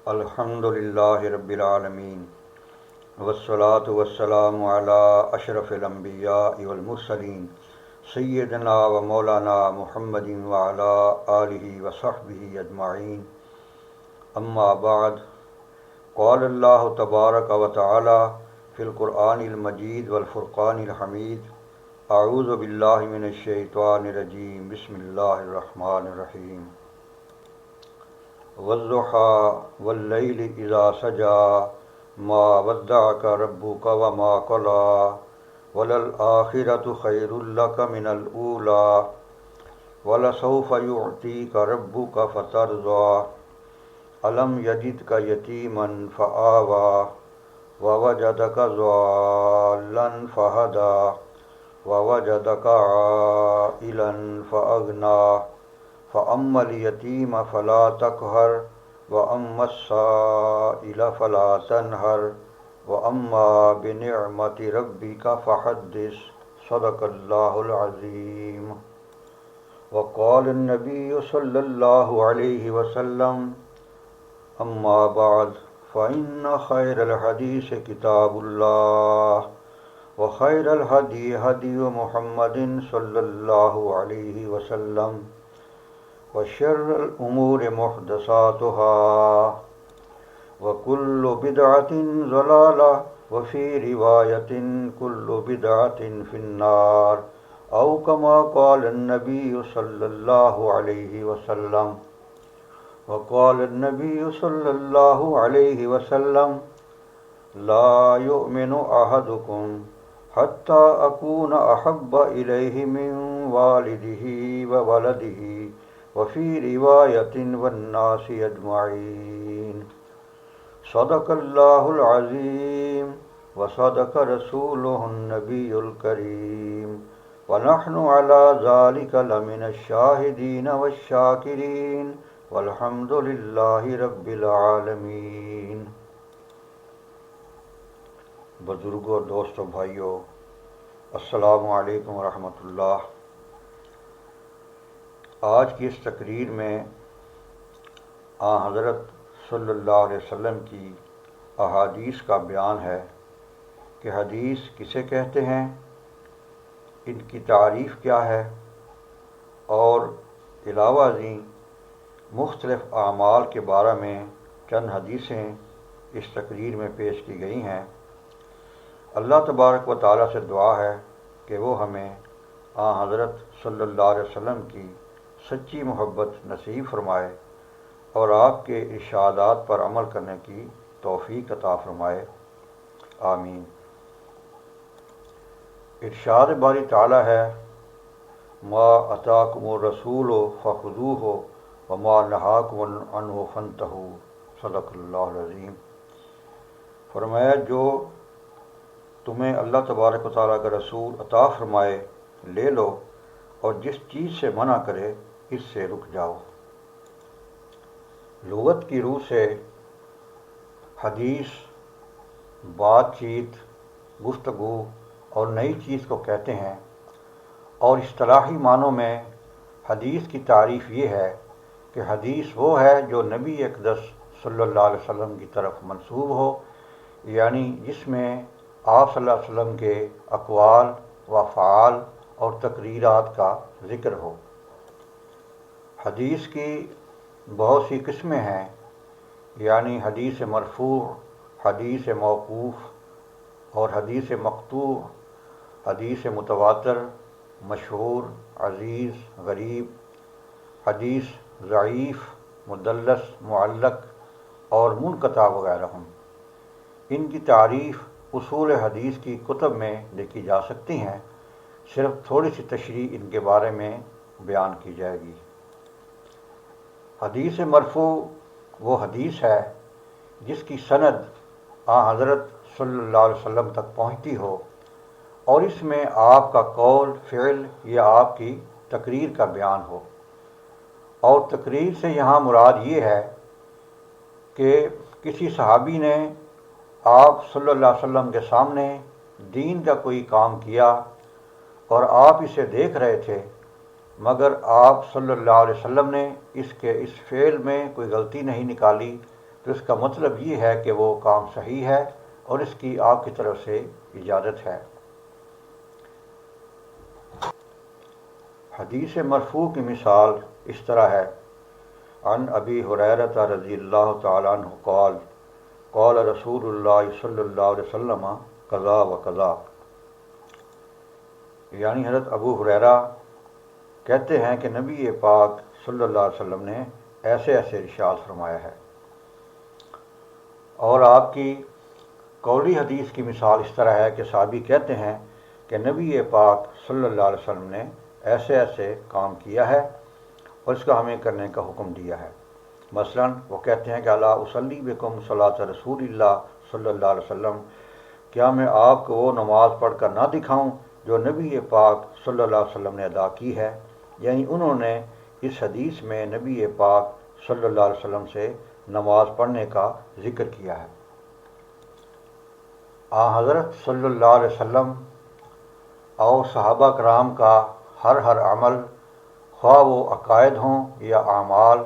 الحمد للہ رب العالمین والصلاة والسلام علی اشرف الانبیاء والمرسلین سیدنا و مولانا محمد وعلی آلہ وصحبہ اجمعین اما بعد قال اللہ تبارک و تعالی فی القرآن المجید والفرقان الحمید اعوذ باللہ من الشیطان الرجیم بسم اللہ الرحمن الرحیم والضحى واللیل اذا سجى ما ودعك ربك وما قلى وللآخرة خیر لك من الأولى ولسوف يعطيك ربك فترضى ألم يجدك يتيما فآوى ووجدك ضالا فهدى ووجدك عائلا فأغنى فأما اليتيم فلا تقهر وأما السائل فلا تنهر وأما بنعمة ربك فحدث صدق الله العظيم. وقال النبي صلى الله عليه وسلم أما بعد فإن خير الحديث كتاب الله وخير الهدي هدي محمد صلى الله عليه وسلم وشر الأمور محدثاتها وكل بدعة ضلالة وفي رواية كل بدعة في النار أو كما قال النبي صلى الله عليه وسلم. وقال النبي صلى الله عليه وسلم لا يؤمن أحدكم حتى أكون أحب إليه من والده وولده وفي رواية والناس أجمعين. صدق الله العظيم وصدق رسوله النبي الكريم ونحن على ذلك لمن الشاهدين والشاكرين والحمد لله رب العالمين. بزرگوں، دوستوں، بھائیوں، السلام علیکم ورحمۃ اللہ. آج کی اس تقریر میں حضرت صلی اللہ علیہ وسلم کی احادیث کا بیان ہے کہ حدیث کسے کہتے ہیں، ان کی تعریف کیا ہے، اور علاوہ ازیں مختلف اعمال کے بارے میں چند حدیثیں اس تقریر میں پیش کی گئی ہیں. اللہ تبارک و تعالیٰ سے دعا ہے کہ وہ ہمیں حضرت صلی اللہ علیہ وسلم کی سچی محبت نصیب فرمائے اور آپ کے ارشادات پر عمل کرنے کی توفیق عطا فرمائے. آمین. ارشاد باری تعالی ہے ما اتاکم الرسول فخذوہ وما نہاکم عنہ فانتہوا. صدق اللہ العظیم. فرمایا جو تمہیں اللہ تبارک و تعالیٰ کا رسول عطا فرمائے لے لو، اور جس چیز سے منع کرے اس سے رک جاؤ. لغت کی روح سے حدیث بات چیت، گفتگو اور نئی چیز کو کہتے ہیں، اور اصطلاحی معنوں میں حدیث کی تعریف یہ ہے کہ حدیث وہ ہے جو نبی اقدس صلی اللہ علیہ وسلم کی طرف منسوب ہو، یعنی جس میں آپ صلی اللہ علیہ وسلم کے اقوال و افعال اور تقریرات کا ذکر ہو. حدیث کی بہت سی قسمیں ہیں، یعنی حدیث مرفوع، حدیث موقوف اور حدیث مقطوع، حدیث متواتر، مشہور، عزیز، غریب، حدیث ضعیف، مدلس، معلق اور منقطع وغیرہ ہوں. ان کی تعریف اصول حدیث کی کتب میں دیکھی جا سکتی ہیں، صرف تھوڑی سی تشریح ان کے بارے میں بیان کی جائے گی. حدیث مرفوع وہ حدیث ہے جس کی سند حضرت صلی اللہ علیہ وسلم تک پہنچتی ہو، اور اس میں آپ کا قول، فعل یا آپ کی تقریر کا بیان ہو. اور تقریر سے یہاں مراد یہ ہے کہ کسی صحابی نے آپ صلی اللہ علیہ وسلم کے سامنے دین کا کوئی کام کیا اور آپ اسے دیکھ رہے تھے، مگر آپ صلی اللہ علیہ وسلم نے اس فعل میں کوئی غلطی نہیں نکالی، تو اس کا مطلب یہ ہے کہ وہ کام صحیح ہے اور اس کی آپ کی طرف سے اجازت ہے۔ حدیث مرفوع کی مثال اس طرح ہے: عن ابی ہریرہ رضی اللہ تعالیٰ عنہ قال قال رسول اللہ صلی اللہ علیہ وسلم قضا و قضا، یعنی حضرت ابو ہریرہ کہتے ہیں کہ نبی پاک صلی اللہ علیہ وسلم نے ایسے ایسے ارشاد فرمایا ہے۔ اور آپ کی قولی حدیث کی مثال اس طرح ہے کہ صحابی کہتے ہیں کہ نبی پاک صلی اللہ علیہ وسلم نے ایسے ایسے کام کیا ہے اور اس کا ہمیں کرنے کا حکم دیا ہے۔ مثلا وہ کہتے ہیں کہ الا اصلی بکم صلاۃ رسول اللہ صلی اللہ علیہ وسلم، کیا میں آپ کو وہ نماز پڑھ کر نہ دکھاؤں جو نبی پاک صلی اللہ علیہ وسلم نے ادا کی ہے؟ یعنی انہوں نے اس حدیث میں نبی پاک صلی اللہ علیہ وسلم سے نماز پڑھنے کا ذکر کیا ہے۔ حضرت صلی اللہ علیہ وسلم اور صحابہ کرام کا ہر عمل، خواہ وہ عقائد ہوں یا اعمال،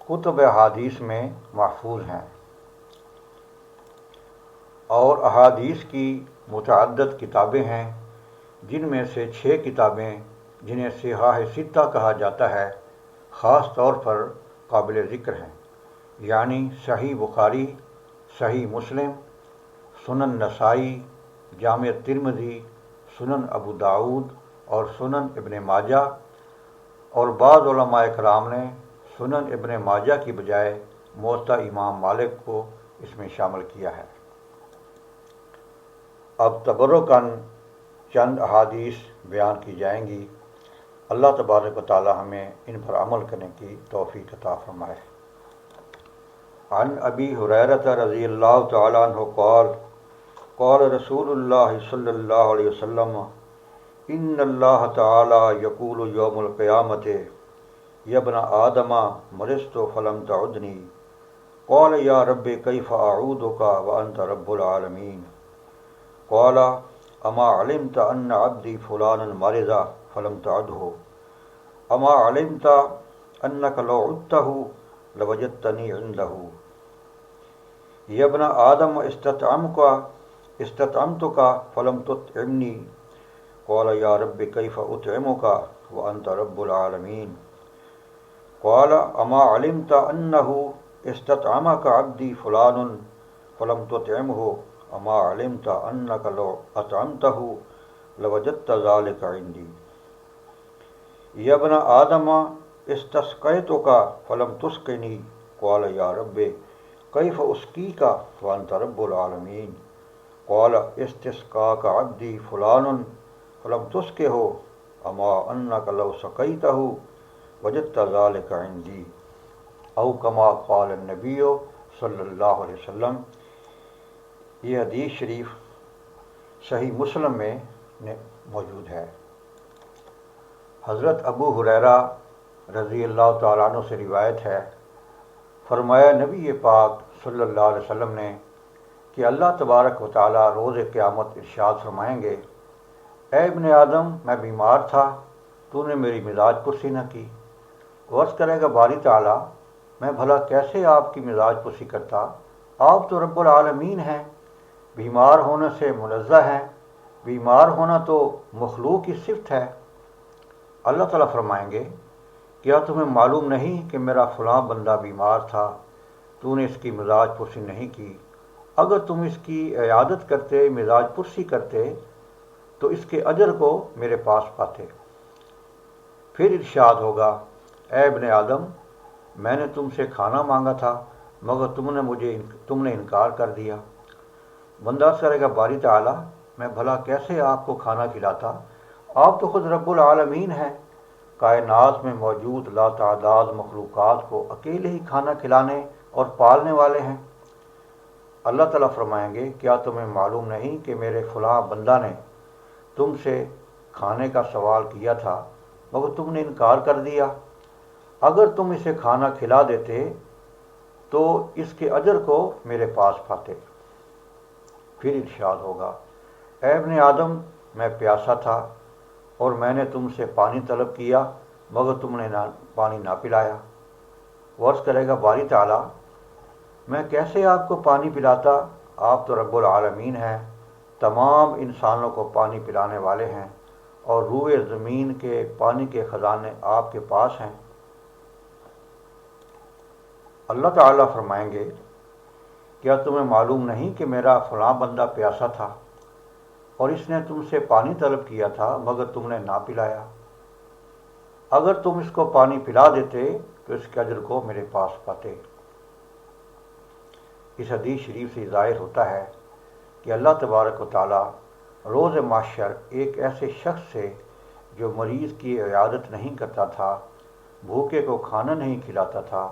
کتب احادیث میں محفوظ ہیں، اور احادیث کی متعدد کتابیں ہیں، جن میں سے 6 کتابیں جنہیں صحاح ستہ کہا جاتا ہے خاص طور پر قابل ذکر ہیں، یعنی صحیح بخاری، صحیح مسلم، سنن نسائی، جامع ترمذی، سنن ابو داود اور سنن ابن ماجہ، اور بعض علماء کرام نے سنن ابن ماجہ کی بجائے موطا امام مالک کو اس میں شامل کیا ہے۔ اب تبرکاً چند احادیث بیان کی جائیں گی۔ اللہ تبارک و تعالی ہمیں ان پر عمل کرنے کی توفیق عطا فرمائے۔ عن ابی ہریرہ رضی اللہ تعالی عنہ قال قال رسول اللہ صلی اللہ علیہ وسلم ان اللہ تعالی یقول یوم القیامت یا ابن آدم مرضت فلم تعدنی قال یا رب کیف اعودک وانت رب العالمین قال اما علمت ان عبدی فلانا مرض فلم تعده اما علمت انک لو عدته لوجدتنی عنده یا ابن آدم استطعمتک فلم تطعمنی قال یا رب کیف اطعمک وانت رب العالمین قال اما علمت انه استطعمک عبدی فلان فلم تطعمه اما علمت انک لو اطعمته لوجدت ذلك عندی یا ابن آدم استسقیتک فلم تسقنی قال یا رب کیف اسقیک وانت رب العالمین قال استسقاک عبدی فلان فلم تسقہ اما انک لو سقیتہ وجدت ذلك عندی او کما قال النبی صلی اللہ علیہ وسلم۔ یہ حدیث شریف صحیح مسلم میں موجود ہے۔ حضرت ابو ہریرہ رضی اللہ تعالیٰ عنہ سے روایت ہے، فرمایا نبی پاک صلی اللہ علیہ وسلم نے کہ اللہ تبارک و تعالیٰ روز قیامت ارشاد فرمائیں گے: اے ابن آدم، میں بیمار تھا، تو نے میری مزاج پرسی نہ کی۔ عرض کرے گا باری تعالیٰ، میں بھلا کیسے آپ کی مزاج پرسی کرتا؟ آپ تو رب العالمین ہیں، بیمار ہونے سے منزہ ہیں، بیمار ہونا تو مخلوق کی صفت ہے۔ اللہ تعالیٰ فرمائیں گے: کیا تمہیں معلوم نہیں کہ میرا فلاں بندہ بیمار تھا، تو نے اس کی مزاج پرسی نہیں کی؟ اگر تم اس کی عیادت کرتے، مزاج پرسی کرتے، تو اس کے اجر کو میرے پاس پاتے۔ پھر ارشاد ہوگا: اے ابن آدم، میں نے تم سے کھانا مانگا تھا مگر تم نے انکار کر دیا۔ بندہ کرے گا باری تعالیٰ، میں بھلا کیسے آپ کو کھانا کھلاتا؟ آپ تو خود رب العالمین ہیں، کائنات میں موجود لاتعداد مخلوقات کو اکیلے ہی کھانا کھلانے اور پالنے والے ہیں۔ اللہ تعالیٰ فرمائیں گے: کیا تمہیں معلوم نہیں کہ میرے فلاں بندہ نے تم سے کھانے کا سوال کیا تھا مگر تم نے انکار کر دیا؟ اگر تم اسے کھانا کھلا دیتے تو اس کے اجر کو میرے پاس پاتے۔ پھر ارشاد ہوگا: اے ابن آدم، میں پیاسا تھا اور میں نے تم سے پانی طلب کیا مگر تم نے پانی نہ پلایا۔ عرض کرے گا باری تعالیٰ، میں کیسے آپ کو پانی پلاتا؟ آپ تو رب العالمین ہیں، تمام انسانوں کو پانی پلانے والے ہیں، اور روئے زمین کے پانی کے خزانے آپ کے پاس ہیں۔ اللہ تعالیٰ فرمائیں گے، کیا تمہیں معلوم نہیں کہ میرا فلاں بندہ پیاسا تھا اور اس نے تم سے پانی طلب کیا تھا مگر تم نے نہ پلایا؟ اگر تم اس کو پانی پلا دیتے تو اس کے اجر کو میرے پاس پاتے۔ اس حدیث شریف سے ظاہر ہوتا ہے کہ اللہ تبارک و تعالیٰ روز محشر ایک ایسے شخص سے جو مریض کی عیادت نہیں کرتا تھا، بھوکے کو کھانا نہیں کھلاتا تھا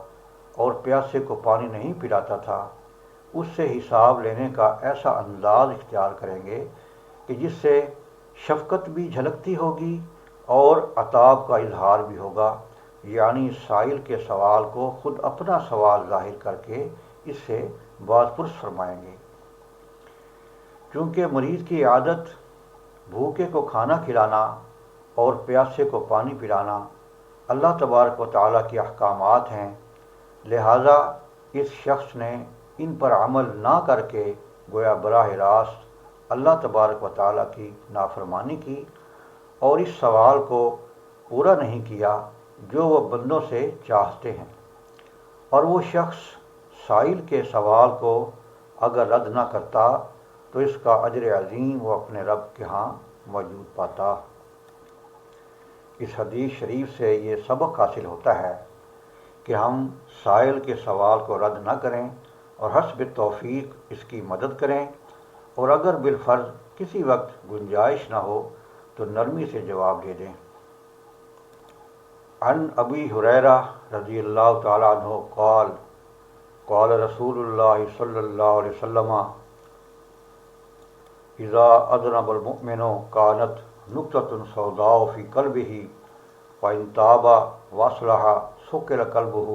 اور پیاسے کو پانی نہیں پلاتا تھا، اس سے حساب لینے کا ایسا انداز اختیار کریں گے کہ جس سے شفقت بھی جھلکتی ہوگی اور عطاب کا اظہار بھی ہوگا، یعنی سائل کے سوال کو خود اپنا سوال ظاہر کر کے اس سے باز پرس فرمائیں گے۔ چونکہ مریض کی عادت بھوکے کو کھانا کھلانا اور پیاسے کو پانی پلانا اللہ تبارک و تعالیٰ کے احکامات ہیں، لہٰذا اس شخص نے ان پر عمل نہ کر کے گویا براہ راست اللہ تبارک و تعالیٰ کی نافرمانی کی اور اس سوال کو پورا نہیں کیا جو وہ بندوں سے چاہتے ہیں، اور وہ شخص سائل کے سوال کو اگر رد نہ کرتا تو اس کا اجر عظیم وہ اپنے رب کے ہاں موجود پاتا۔ اس حدیث شریف سے یہ سبق حاصل ہوتا ہے کہ ہم سائل کے سوال کو رد نہ کریں اور حسب توفیق اس کی مدد کریں، اور اگر بالفرض کسی وقت گنجائش نہ ہو تو نرمی سے جواب دے دیں۔ عن ابی ہریرہ رضی اللہ تعالیٰ عنہ قال قال رسول اللہ صلی اللہ علیہ وسلم اذا اذنب المؤمن كانت نقطة سوداء في قلبه فإن تاب واصلح سكر قلبه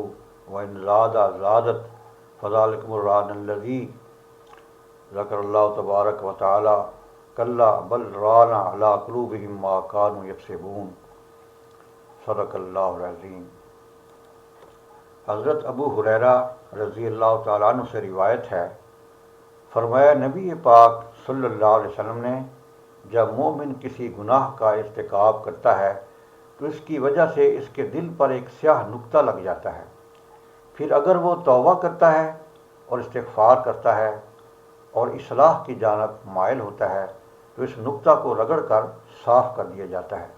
وإن زادت فذلك مران الذي ذكر الله تبارك وتعالى كلا بل ران على قلوبهم ما كانوا يكسبون۔ صدق اللہ العظیم۔ حضرت ابو ہریرہ رضی اللہ تعالیٰ عنہ سے روایت ہے، فرمایا نبی پاک صلی اللہ علیہ وسلم نے، جب مومن کسی گناہ کا ارتکاب کرتا ہے تو اس کی وجہ سے اس کے دل پر ایک سیاہ نقطہ لگ جاتا ہے، پھر اگر وہ توبہ کرتا ہے اور استغفار کرتا ہے اور اصلاح کی جانب مائل ہوتا ہے تو اس نقطہ کو رگڑ کر صاف کر دیا جاتا ہے،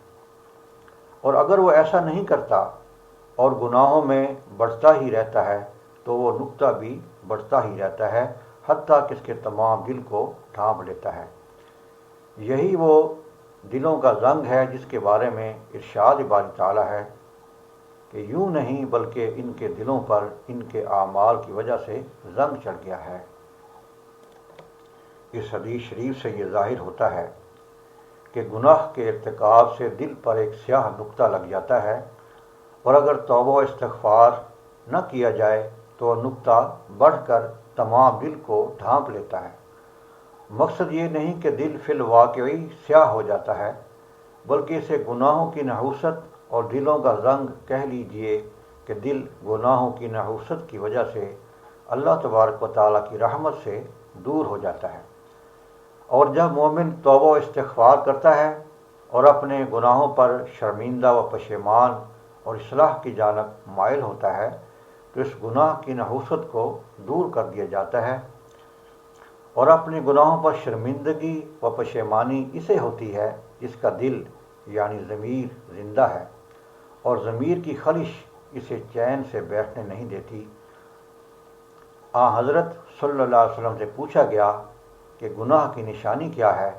اور اگر وہ ایسا نہیں کرتا اور گناہوں میں بڑھتا ہی رہتا ہے تو وہ نقطہ بھی بڑھتا ہی رہتا ہے حتیٰ کہ اس کے تمام دل کو ڈھانپ لیتا ہے۔ یہی وہ دلوں کا زنگ ہے جس کے بارے میں ارشاد باری تعالیٰ ہے کہ یوں نہیں بلکہ ان کے دلوں پر ان کے اعمال کی وجہ سے زنگ چڑھ گیا ہے۔ اس حدیث شریف سے یہ ظاہر ہوتا ہے کہ گناہ کے ارتکاب سے دل پر ایک سیاہ نقطہ لگ جاتا ہے، اور اگر توبہ و استغفار نہ کیا جائے تو وہ نقطہ بڑھ کر تمام دل کو ڈھانپ لیتا ہے۔ مقصد یہ نہیں کہ دل فی الواقعی سیاہ ہو جاتا ہے، بلکہ اسے گناہوں کی نحوست اور دلوں کا زنگ کہہ لیجئے کہ دل گناہوں کی نحوست کی وجہ سے اللہ تبارک و تعالیٰ کی رحمت سے دور ہو جاتا ہے، اور جب مومن توبہ و استغفار کرتا ہے اور اپنے گناہوں پر شرمندہ و پشیمان اور اصلاح کی جانب مائل ہوتا ہے تو اس گناہ کی نحوست کو دور کر دیا جاتا ہے، اور اپنے گناہوں پر شرمندگی و پشیمانی اسے ہوتی ہے جس کا دل یعنی ضمیر زندہ ہے، اور ضمیر کی خلش اسے چین سے بیٹھنے نہیں دیتی۔ حضرت صلی اللہ علیہ وسلم سے پوچھا گیا کہ گناہ کی نشانی کیا ہے،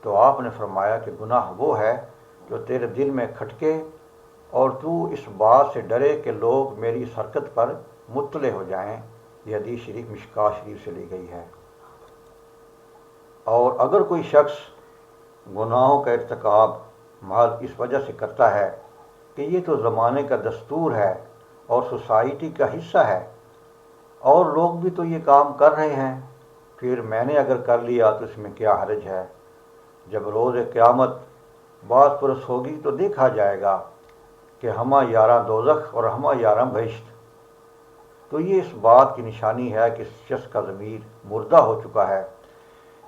تو آپ نے فرمایا کہ گناہ وہ ہے جو تیرے دل میں کھٹکے اور تو اس بات سے ڈرے کہ لوگ میری اس حرکت پر مطلع ہو جائیں۔ یہ حدیث شریف مشکاہ شریف سے لی گئی ہے۔ اور اگر کوئی شخص گناہوں کا ارتکاب محض اس وجہ سے کرتا ہے کہ یہ تو زمانے کا دستور ہے اور سوسائٹی کا حصہ ہے اور لوگ بھی تو یہ کام کر رہے ہیں، پھر میں نے اگر کر لیا تو اس میں کیا حرج ہے، جب روز قیامت بات پرس ہوگی تو دیکھا جائے گا کہ ہمہ یاراں دوزخ اور ہمہ یاراں بہشت، تو یہ اس بات کی نشانی ہے کہ اس شخص کا ضمیر مردہ ہو چکا ہے،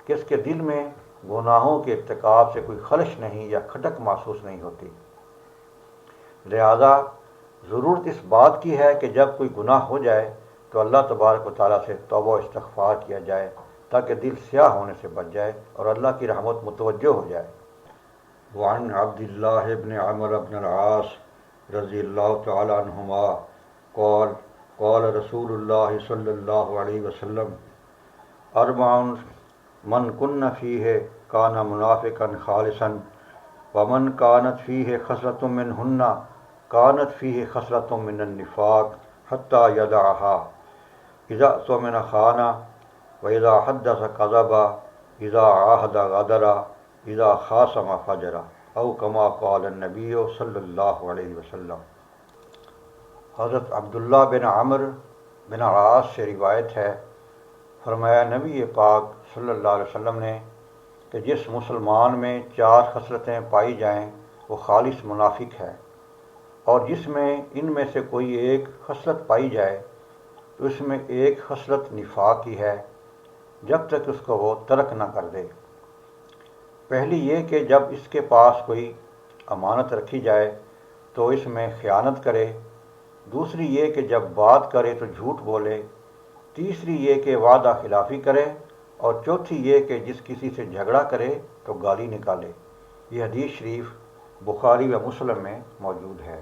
کہ اس کے دل میں گناہوں کے ارتکاب سے کوئی خلش نہیں یا کھٹک محسوس نہیں ہوتی۔ لہذا ضرورت اس بات کی ہے کہ جب کوئی گناہ ہو جائے تو اللہ تبارک و تعالیٰ سے توبہ و استغفار کیا جائے، تاکہ دل سیاہ ہونے سے بچ جائے اور اللہ کی رحمت متوجہ ہو جائے۔ وعن عبد اللہ بن عمر بن العاص رضی اللہ تعالی عنہما قال قال رسول اللہ صلی اللہ علیہ وسلم اربع من کن فیہ کان منافقا خالصا ومن کانت فیہ خصلۃ منہن کانت فیہ خصلۃ من النفاق حتی یدعها اذا اؤتمن خان واذا حدث کذب اذا عاہد غدر اذا خاصم فجر او کما قال النبی صلی اللہ علیہ وسلم۔ حضرت عبداللہ بن عمر بن العاص سے روایت ہے، فرمایا نبی پاک صلی اللہ علیہ وسلم نے کہ جس مسلمان میں 4 خصلتیں پائی جائیں وہ خالص منافق ہے، اور جس میں ان میں سے کوئی ایک خصلت پائی جائے تو اس میں ایک خصلت نفاق کی ہے جب تک اس کو وہ ترک نہ کر دے۔ پہلی یہ کہ جب اس کے پاس کوئی امانت رکھی جائے تو اس میں خیانت کرے، دوسری یہ کہ جب بات کرے تو جھوٹ بولے، تیسری یہ کہ وعدہ خلافی کرے، اور چوتھی یہ کہ جس کسی سے جھگڑا کرے تو گالی نکالے۔ یہ حدیث شریف بخاری و مسلم میں موجود ہے۔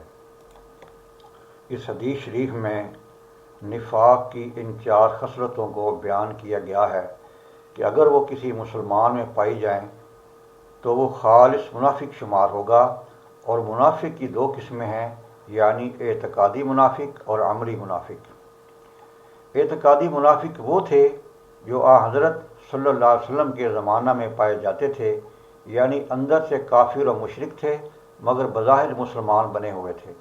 اس حدیث شریف میں نفاق کی ان 4 خصلتوں کو بیان کیا گیا ہے کہ اگر وہ کسی مسلمان میں پائی جائیں تو وہ خالص منافق شمار ہوگا، اور منافق کی 2 قسمیں ہیں، یعنی اعتقادی منافق اور عملی منافق۔ اعتقادی منافق وہ تھے جو حضرت صلی اللہ علیہ وسلم کے زمانہ میں پائے جاتے تھے، یعنی اندر سے کافر و مشرک تھے مگر بظاہر مسلمان بنے ہوئے تھے۔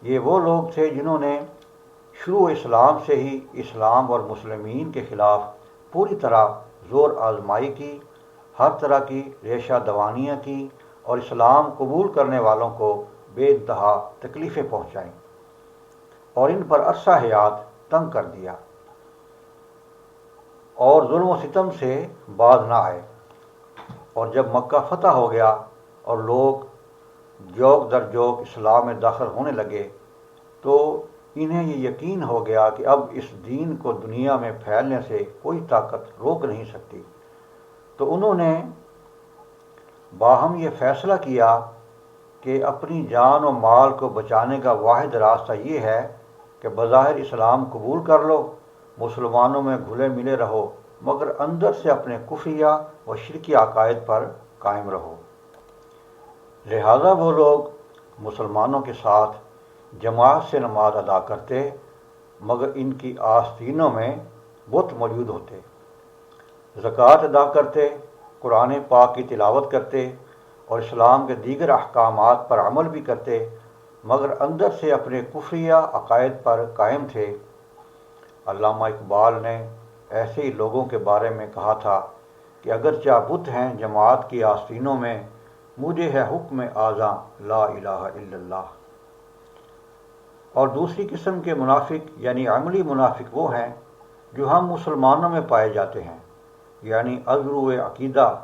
یہ وہ لوگ تھے جنہوں نے شروع اسلام سے ہی اسلام اور مسلمین کے خلاف پوری طرح زور آزمائی کی، ہر طرح کی ریشہ دوانیاں کی، اور اسلام قبول کرنے والوں کو بے انتہا تکلیفیں پہنچائیں اور ان پر عرصہ حیات تنگ کر دیا، اور ظلم و ستم سے باز نہ آئے۔ اور جب مکہ فتح ہو گیا اور لوگ جوک در جوک اسلام میں داخل ہونے لگے تو انہیں یہ یقین ہو گیا کہ اب اس دین کو دنیا میں پھیلنے سے کوئی طاقت روک نہیں سکتی، تو انہوں نے باہم یہ فیصلہ کیا کہ اپنی جان و مال کو بچانے کا واحد راستہ یہ ہے کہ بظاہر اسلام قبول کر لو، مسلمانوں میں گھلے ملے رہو، مگر اندر سے اپنے کفریہ و شرکی عقائد پر قائم رہو۔ لہذا وہ لوگ مسلمانوں کے ساتھ جماعت سے نماز ادا کرتے، مگر ان کی آستینوں میں بت موجود ہوتے، زکوٰۃ ادا کرتے، قرآن پاک کی تلاوت کرتے اور اسلام کے دیگر احکامات پر عمل بھی کرتے، مگر اندر سے اپنے کفریہ عقائد پر قائم تھے۔ علامہ اقبال نے ایسے ہی لوگوں کے بارے میں کہا تھا کہ اگرچہ بت ہیں جماعت کی آستینوں میں، مجھے ہے حکم اعظم لا الہ الا اللہ۔ اور دوسری قسم کے منافق یعنی عملی منافق وہ ہیں جو ہم مسلمانوں میں پائے جاتے ہیں، یعنی عذر عقیدہ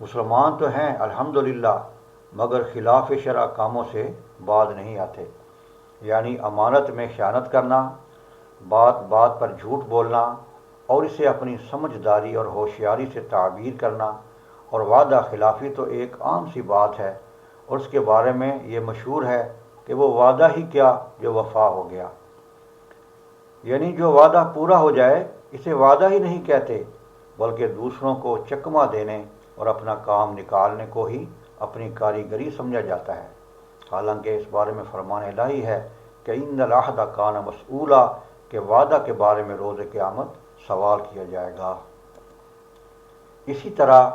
مسلمان تو ہیں الحمدللہ، مگر خلاف شرع کاموں سے باز نہیں آتے، یعنی امانت میں خیانت کرنا، بات بات پر جھوٹ بولنا اور اسے اپنی سمجھداری اور ہوشیاری سے تعبیر کرنا، اور وعدہ خلافی تو ایک عام سی بات ہے، اور اس کے بارے میں یہ مشہور ہے کہ وہ وعدہ ہی کیا جو وفا ہو گیا، یعنی جو وعدہ پورا ہو جائے اسے وعدہ ہی نہیں کہتے، بلکہ دوسروں کو چکمہ دینے اور اپنا کام نکالنے کو ہی اپنی کاریگری سمجھا جاتا ہے، حالانکہ اس بارے میں فرمان الہی ہے کہ ان العہد کان مسئولا، کہ وعدہ کے بارے میں روز قیامت سوال کیا جائے گا۔ اسی طرح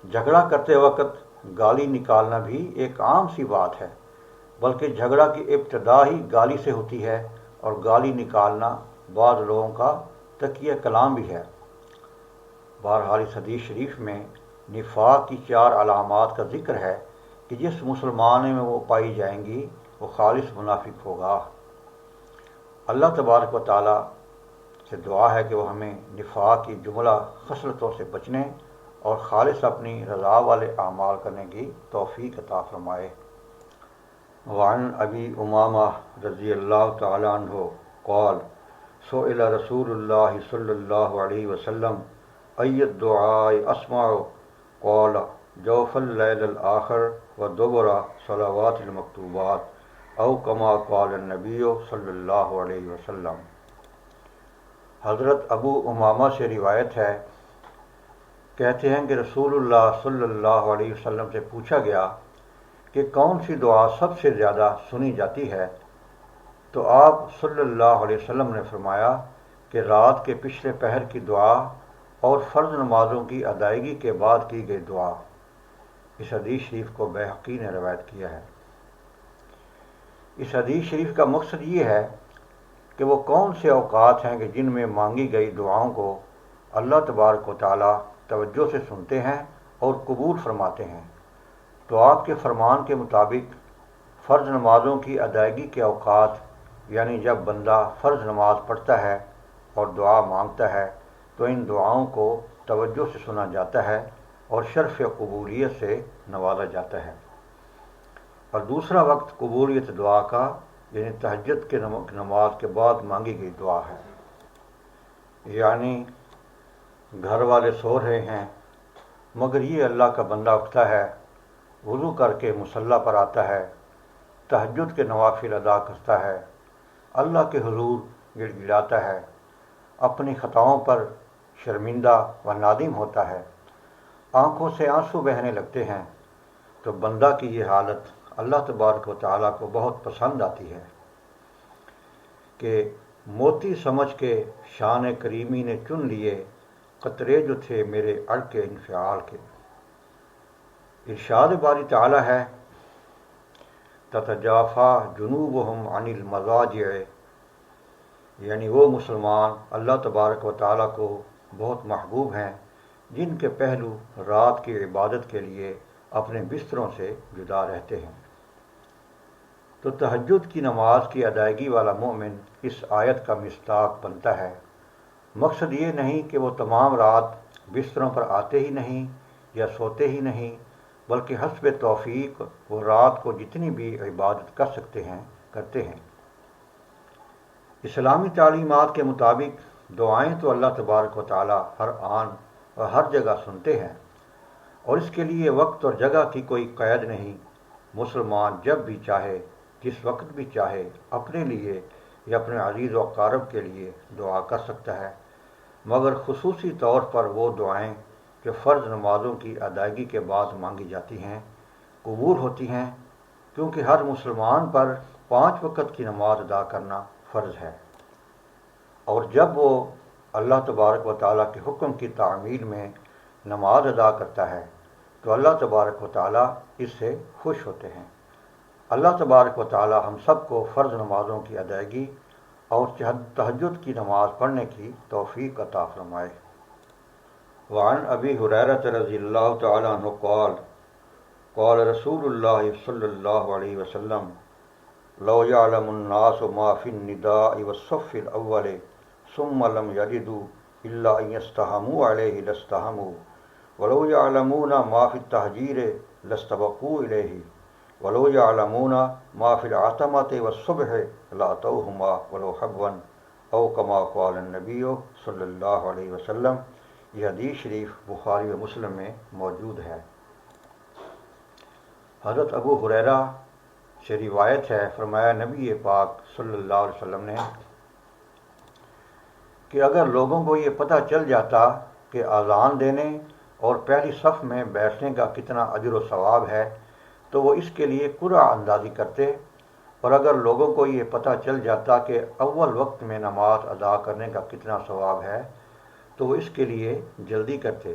جھگڑا کرتے وقت گالی نکالنا بھی ایک عام سی بات ہے، بلکہ جھگڑا کی ابتدا ہی گالی سے ہوتی ہے، اور گالی نکالنا بعض لوگوں کا تکیہ کلام بھی ہے۔ بہرحال اس حدیث شریف میں نفاق کی 4 علامات کا ذکر ہے کہ جس مسلمان میں وہ پائی جائیں گی وہ خالص منافق ہوگا۔ اللہ تبارک و تعالیٰ سے دعا ہے کہ وہ ہمیں نفاق کی جملہ خصلتوں سے بچنے اور خالص اپنی رضا والے اعمال کرنے کی توفیق عطا فرمائے۔ وعن ابی امامہ رضی اللہ تعالی عنہ قال سئل رسول اللہ صلی اللہ علیہ وسلم ای الدعاء اسمع قال جوف اللیل الآخر و دبر صلوات المکتوبات او کما قال النبی صلی اللہ علیہ وسلم۔ حضرت ابو امامہ سے روایت ہے، کہتے ہیں کہ رسول اللہ صلی اللہ علیہ وسلم سے پوچھا گیا کہ کون سی دعا سب سے زیادہ سنی جاتی ہے، تو آپ صلی اللہ علیہ وسلم نے فرمایا کہ رات کے پچھلے پہر کی دعا اور فرض نمازوں کی ادائیگی کے بعد کی گئی دعا۔ اس حدیث شریف کو بیہقی نے روایت کیا ہے۔ اس حدیث شریف کا مقصد یہ ہے کہ وہ کون سے اوقات ہیں کہ جن میں مانگی گئی دعاؤں کو اللہ تبارک و تعالی توجہ سے سنتے ہیں اور قبول فرماتے ہیں۔ تو آپ کے فرمان کے مطابق فرض نمازوں کی ادائیگی کے اوقات، یعنی جب بندہ فرض نماز پڑھتا ہے اور دعا مانگتا ہے تو ان دعاؤں کو توجہ سے سنا جاتا ہے اور شرف قبولیت سے نوازا جاتا ہے۔ اور دوسرا وقت قبولیت دعا کا یعنی تہجد کے نماز کے بعد مانگی گئی دعا ہے، یعنی گھر والے سو رہے ہیں مگر یہ اللہ کا بندہ اٹھتا ہے، وضو کر کے مصلی پر آتا ہے، تہجد کے نوافل ادا کرتا ہے، اللہ کے حضور گڑ گڑاتا ہے، اپنی خطاؤں پر شرمندہ و نادم ہوتا ہے، آنکھوں سے آنسو بہنے لگتے ہیں، تو بندہ کی یہ حالت اللہ تبارک و تعالیٰ کو بہت پسند آتی ہے کہ موتی سمجھ کے شان کریمی نے چن لیے قطرے جو تھے میرے اڑ کے انفعال کے۔ ارشاد باری تعالیٰ ہے تتجافا جنوبہم عن المضاجع، یعنی وہ مسلمان اللہ تبارک و تعالیٰ کو بہت محبوب ہیں جن کے پہلو رات کی عبادت کے لیے اپنے بستروں سے جدا رہتے ہیں۔ تو تہجد کی نماز کی ادائیگی والا مومن اس آیت کا مصداق بنتا ہے۔ مقصد یہ نہیں کہ وہ تمام رات بستروں پر آتے ہی نہیں یا سوتے ہی نہیں، بلکہ حسب توفیق وہ رات کو جتنی بھی عبادت کر سکتے ہیں کرتے ہیں۔ اسلامی تعلیمات کے مطابق دعائیں تو اللہ تبارک و تعالی ہر آن اور ہر جگہ سنتے ہیں، اور اس کے لیے وقت اور جگہ کی کوئی قید نہیں۔ مسلمان جب بھی چاہے، جس وقت بھی چاہے، اپنے لیے یا اپنے عزیز و اقارب کے لیے دعا کر سکتا ہے، مگر خصوصی طور پر وہ دعائیں جو فرض نمازوں کی ادائیگی کے بعد مانگی جاتی ہیں قبول ہوتی ہیں، کیونکہ ہر مسلمان پر 5 وقت کی نماز ادا کرنا فرض ہے، اور جب وہ اللہ تبارک و تعالیٰ کے حکم کی تعمیل میں نماز ادا کرتا ہے تو اللہ تبارک و تعالیٰ اس سے خوش ہوتے ہیں۔ اللہ تبارک و تعالیٰ ہم سب کو فرض نمازوں کی ادائیگی اور تہجد کی نماز پڑھنے کی توفیق عطا فرمائے۔ وعن ابی ہریرہ رضی اللہ تعالی عنہ قال قال رسول اللہ صلی اللہ علیہ وسلم لو یعلم الناس ما فی النداء والصف الاول ثم لم یجدوا الا ان یستحموا علیہ لاستحموا ولو یعلمون ما فی التہجیر لاستبقوا الیہ ولو یعلمون ما فی العتمۃ والصبح لاتوہما ولو حبوا او کما قال النبی صلی اللہ علیہ وسلم۔ یہ حدیث شریف بخاری و مسلم میں موجود ہے۔ حضرت ابو ہریرہ سے روایت ہے، فرمایا نبی پاک صلی اللہ علیہ وسلم نے کہ اگر لوگوں کو یہ پتہ چل جاتا کہ اذان دینے اور پہلی صف میں بیٹھنے کا کتنا اجر و ثواب ہے تو وہ اس کے لیے قرعہ اندازی کرتے، اور اگر لوگوں کو یہ پتہ چل جاتا کہ اول وقت میں نماز ادا کرنے کا کتنا ثواب ہے تو وہ اس کے لیے جلدی کرتے،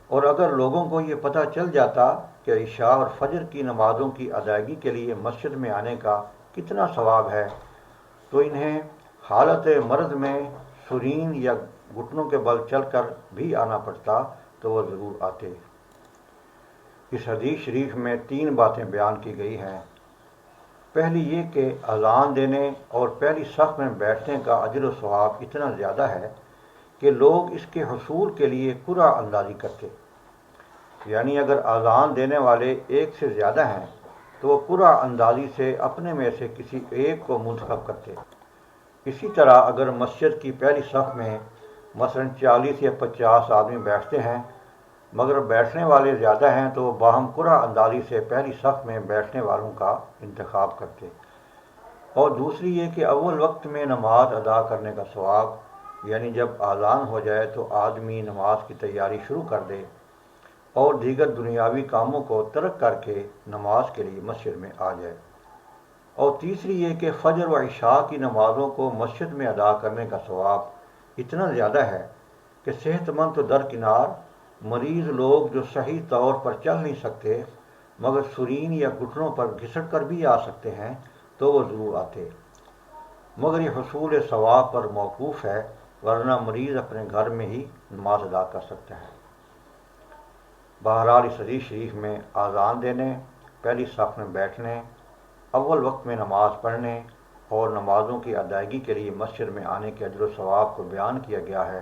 اور اگر لوگوں کو یہ پتہ چل جاتا کہ عشاء اور فجر کی نمازوں کی ادائیگی کے لیے مسجد میں آنے کا کتنا ثواب ہے تو انہیں حالت مرض میں سرین یا گھٹنوں کے بل چل کر بھی آنا پڑتا تو وہ ضرور آتے۔ اس حدیث شریف میں 3 باتیں بیان کی گئی ہیں۔ پہلی یہ کہ اذان دینے اور پہلی صف میں بیٹھنے کا اجر و ثواب اتنا زیادہ ہے کہ لوگ اس کے حصول کے لیے قرعہ اندازی کرتے، یعنی اگر اذان دینے والے ایک سے زیادہ ہیں تو وہ قرعہ اندازی سے اپنے میں سے کسی ایک کو منتخب کرتے۔ اسی طرح اگر مسجد کی پہلی صف میں مثلا 40 یا 50 آدمی بیٹھتے ہیں مگر بیٹھنے والے زیادہ ہیں تو وہ باہم قرعہ اندازی سے پہلی صف میں بیٹھنے والوں کا انتخاب کرتے۔ اور دوسری یہ کہ اول وقت میں نماز ادا کرنے کا ثواب، یعنی جب اذان ہو جائے تو آدمی نماز کی تیاری شروع کر دے اور دیگر دنیاوی کاموں کو ترک کر کے نماز کے لیے مسجد میں آ جائے۔ اور تیسری یہ کہ فجر و عشاء کی نمازوں کو مسجد میں ادا کرنے کا ثواب اتنا زیادہ ہے کہ صحت مند تو درکنار، مریض لوگ جو صحیح طور پر چل نہیں سکتے مگر سرین یا گھٹنوں پر گھسٹ کر بھی آ سکتے ہیں تو وہ ضرور آتے، مگر یہ حصول ثواب پر موقوف ہے، ورنہ مریض اپنے گھر میں ہی نماز ادا کر سکتا ہے۔ بہرحال اس حدیث شریف میں اذان دینے، پہلی صف میں بیٹھنے، اول وقت میں نماز پڑھنے اور نمازوں کی ادائیگی کے لیے مسجد میں آنے کے اجر و ثواب کو بیان کیا گیا ہے۔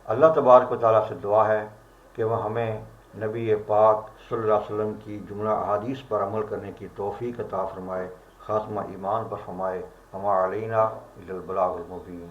اللہ تبارک و تعالیٰ سے دعا ہے کہ وہ ہمیں نبی پاک صلی اللہ علیہ وسلم کی جملہ احادیث پر عمل کرنے کی توفیق عطا فرمائے، خاتمہ ایمان پر فرمائے۔ وما علینا الا البلاغ المبین۔